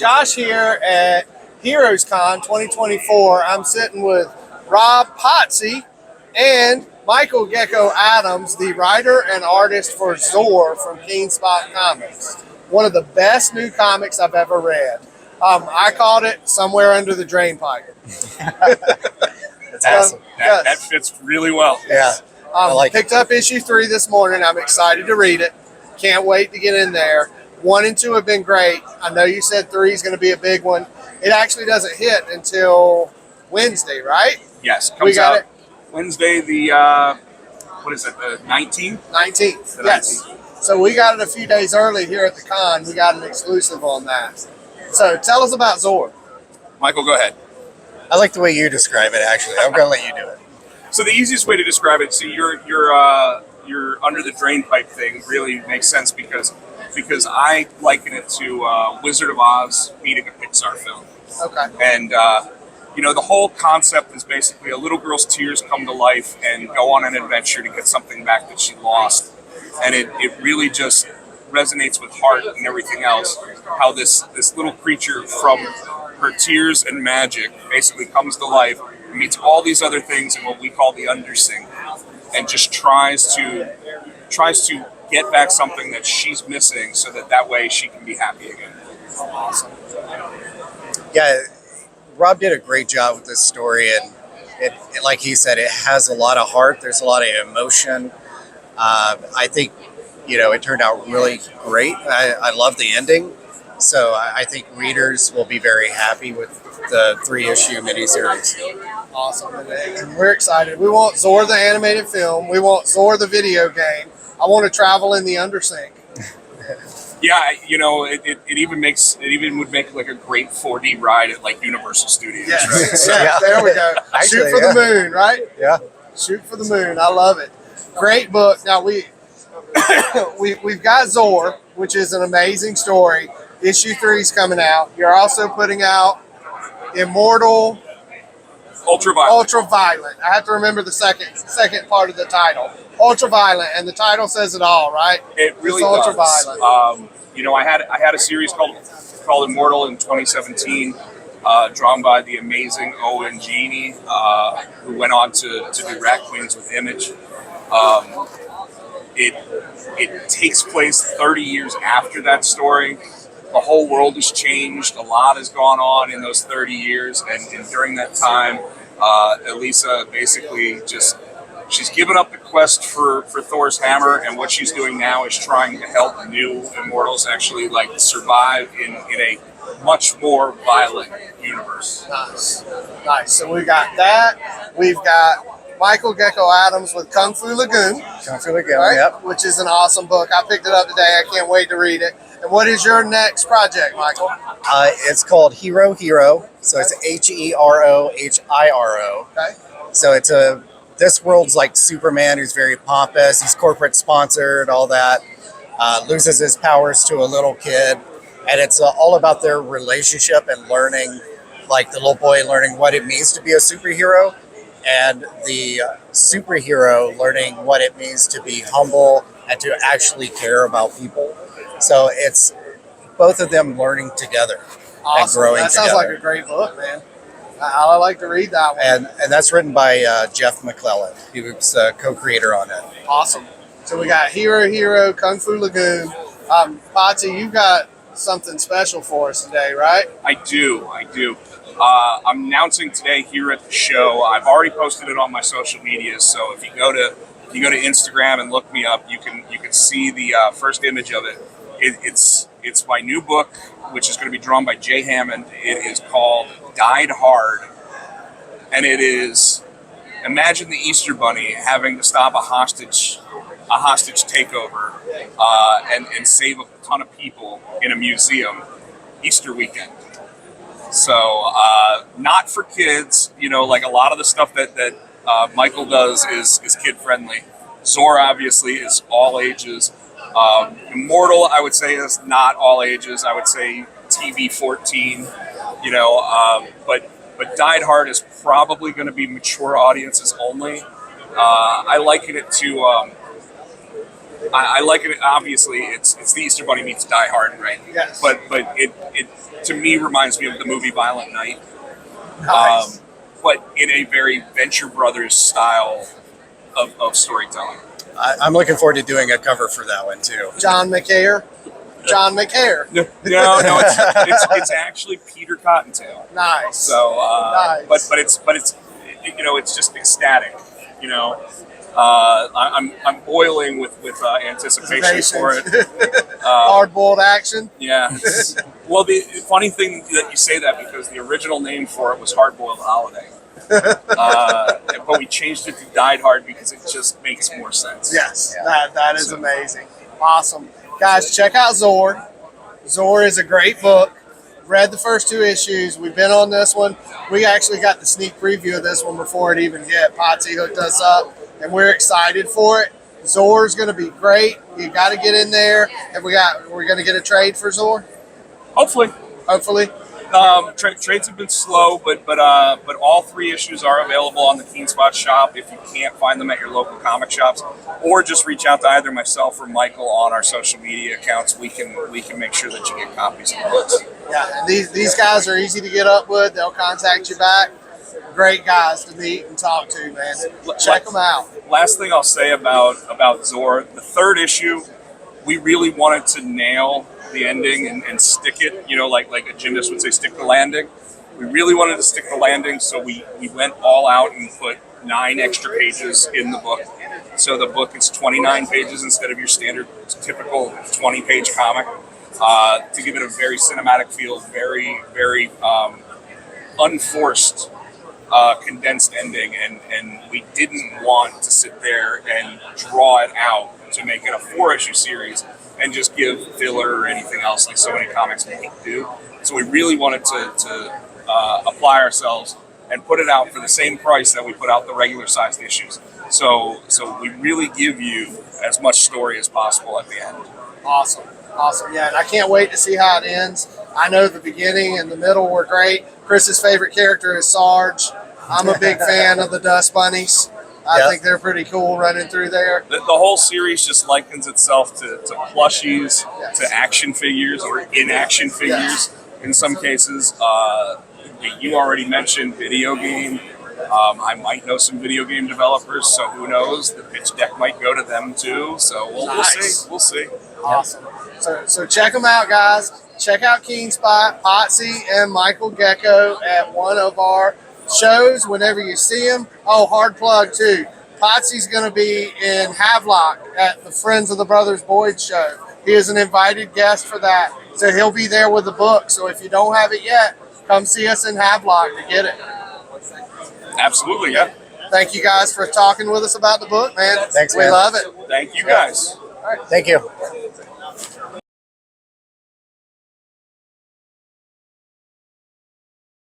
Josh here at Heroes Con 2024. I'm sitting with Rob Potsy and Michael Gecko Adams, the writer and artist for ZOR from Keen Spot Comics. One of the best new comics I've ever read. I called it Somewhere Under the Drainpipe. That's awesome. That fits really well. Yeah. I picked up issue 3 this morning. I'm excited to read it. Can't wait to get in there. 1 and 2 have been great. I know you said 3 is going to be a big one. It actually doesn't hit until Wednesday, right? Yes, comes we got out it Wednesday, the what is it, the 19th? 19th. The Yes. 19th. So we got it a few days early here at the con. We got an exclusive on that. So tell us about ZOR. Michael, go ahead. I like the way you describe it, actually. I'm going to let you do it. So the easiest way to describe it, so your under the drain pipe thing really makes sense because I liken it to Wizard of Oz meeting a Pixar film. Okay. And the whole concept is basically a little girl's tears come to life and go on an adventure to get something back that she lost. And it really just resonates with heart and everything else, how this little creature from her tears and magic basically comes to life, meets all these other things in what we call the undersing, and just tries to get back something that she's missing so that way she can be happy again. Awesome. Yeah, Rob did a great job with this story, and it like he said, it has a lot of heart. There's a lot of emotion. I think, it turned out really great. I love the ending. So I think readers will be very happy with the 3-issue miniseries. Awesome. And we're excited. We want ZOR the animated film. We want ZOR the video game. I want to travel in the undersink. Yeah, it even would make like a great 4D ride at like Universal Studios. Yes. Right? So, Yeah, there we go. Actually, Shoot for the moon, right? Yeah. Shoot for the moon. I love it. Great book. Now we've got ZOR, which is an amazing story. Issue 3 is coming out. You're also putting out Immortal Ultraviolet. I have to remember the second part of the title. Ultraviolet, and the title says it all, right? It really it's does. Ultraviolet. I had a series called Immortal in 2017, drawn by the amazing Owen Genie, who went on to do Rat Queens with Image. It takes place 30 years after that story. The whole world has changed. A lot has gone on in those 30 years. And during that time, Elisa basically she's given up the quest for Thor's hammer. And what she's doing now is trying to help the new immortals actually survive in a much more violent universe. Nice. So we got that. We've got Michael Gecko Adams with Kung Fu Lagoon. Right? Yep. Which is an awesome book. I picked it up today. I can't wait to read it. And what is your next project, Michael? It's called Hero. So it's HEROHIRO. Okay. So it's this world's like Superman, who's very pompous. He's corporate sponsored, all that. Loses his powers to a little kid. And it's all about their relationship and learning, like the little boy learning what it means to be a superhero, and the superhero learning what it means to be humble and to actually care about people. So it's both of them learning together and growing That sounds together. like a great book, man. I like to read that one. And that's written by Jeff McClellan. He was co-creator on it. Awesome. So we got Hero, Kung Fu Lagoon. Potsy, you got something special for us today, right? I do. I'm announcing today here at the show. I've already posted it on my social media, so if you go to Instagram and look me up, you can see the first image of it. It's my new book, which is going to be drawn by Jay Hammond. It is called Died Hard, and it is, imagine the Easter Bunny having to stop a hostage takeover and save a ton of people in a museum Easter weekend. So not for kids, like a lot of the stuff that Michael does is kid friendly. ZOR obviously is all ages. Immortal, I would say, is not all ages. I would say TV 14, but Died Hard is probably going to be mature audiences only. I liken it to I like it. Obviously, it's the Easter Bunny meets Die Hard, right? Yes. But it to me reminds me of the movie Violent Night, Nice. but in a very Venture Brothers style of storytelling. I'm looking forward to doing a cover for that one too. John McHare. John McHare. No, it's actually Peter Cottontail. Nice. So, Nice. but it's it's just ecstatic. I'm boiling with anticipation for it. Hard-boiled action. Yeah. Well, the funny thing that you say that because the original name for it was Hard Boiled Holiday, but we changed it to Died Hard because it just makes more sense. Yes, Yeah. that is amazing. Awesome. Guys, check out ZOR. ZOR is a great book. Read the first 2 issues. We've been on this one. We actually got the sneak preview of this one before it even hit. Potsy hooked us up, and we're excited for it. ZOR is going to be great. You got to get in there. We're going to get a trade for ZOR? Hopefully. Trades have been slow, but all 3 issues are available on the Keen Spot shop if you can't find them at your local comic shops, or just reach out to either myself or Michael on our social media accounts. We can make sure that you get copies of the books. Yeah, and these guys are easy to get up with. They'll contact you back. Great guys to meet and talk to, man. Check them out. Last thing I'll say about ZOR, the 3rd issue, we really wanted to nail the ending and stick it, like a gymnast would say, stick the landing. We really wanted to stick the landing, so we went all out and put 9 extra pages in the book. So the book is 29 pages instead of your standard typical 20-page comic, to give it a very cinematic feel, very, very unforced, condensed ending. And we didn't want to sit there and draw it out to make it a 4-issue series and just give filler or anything else like so many comics do. So we really wanted to apply ourselves and put it out for the same price that we put out the regular sized issues. So we really give you as much story as possible at the end. Awesome. Yeah, and I can't wait to see how it ends. I know the beginning and the middle were great. Chris's favorite character is Sarge. I'm a big fan of the Dust Bunnies. I think they're pretty cool running through there. The whole series just likens itself to plushies, to action figures or in-action figures in some cases. You already mentioned video game. I might know some video game developers, so who knows? The pitch deck might go to them too. So we'll see. We'll see. Awesome. So check them out, guys. Check out Keen Spot, Potsy, and Michael Gecko at one of our shows whenever you see them. Oh, hard plug too. Potsy's going to be in Havelock at the Friends of the Brothers Boyd show. He is an invited guest for that. So he'll be there with the book. So if you don't have it yet, come see us in Havelock to get it. Absolutely, yeah. Thank you guys for talking with us about the book, man. Thanks, we man. love it. Thank you guys. Thank you.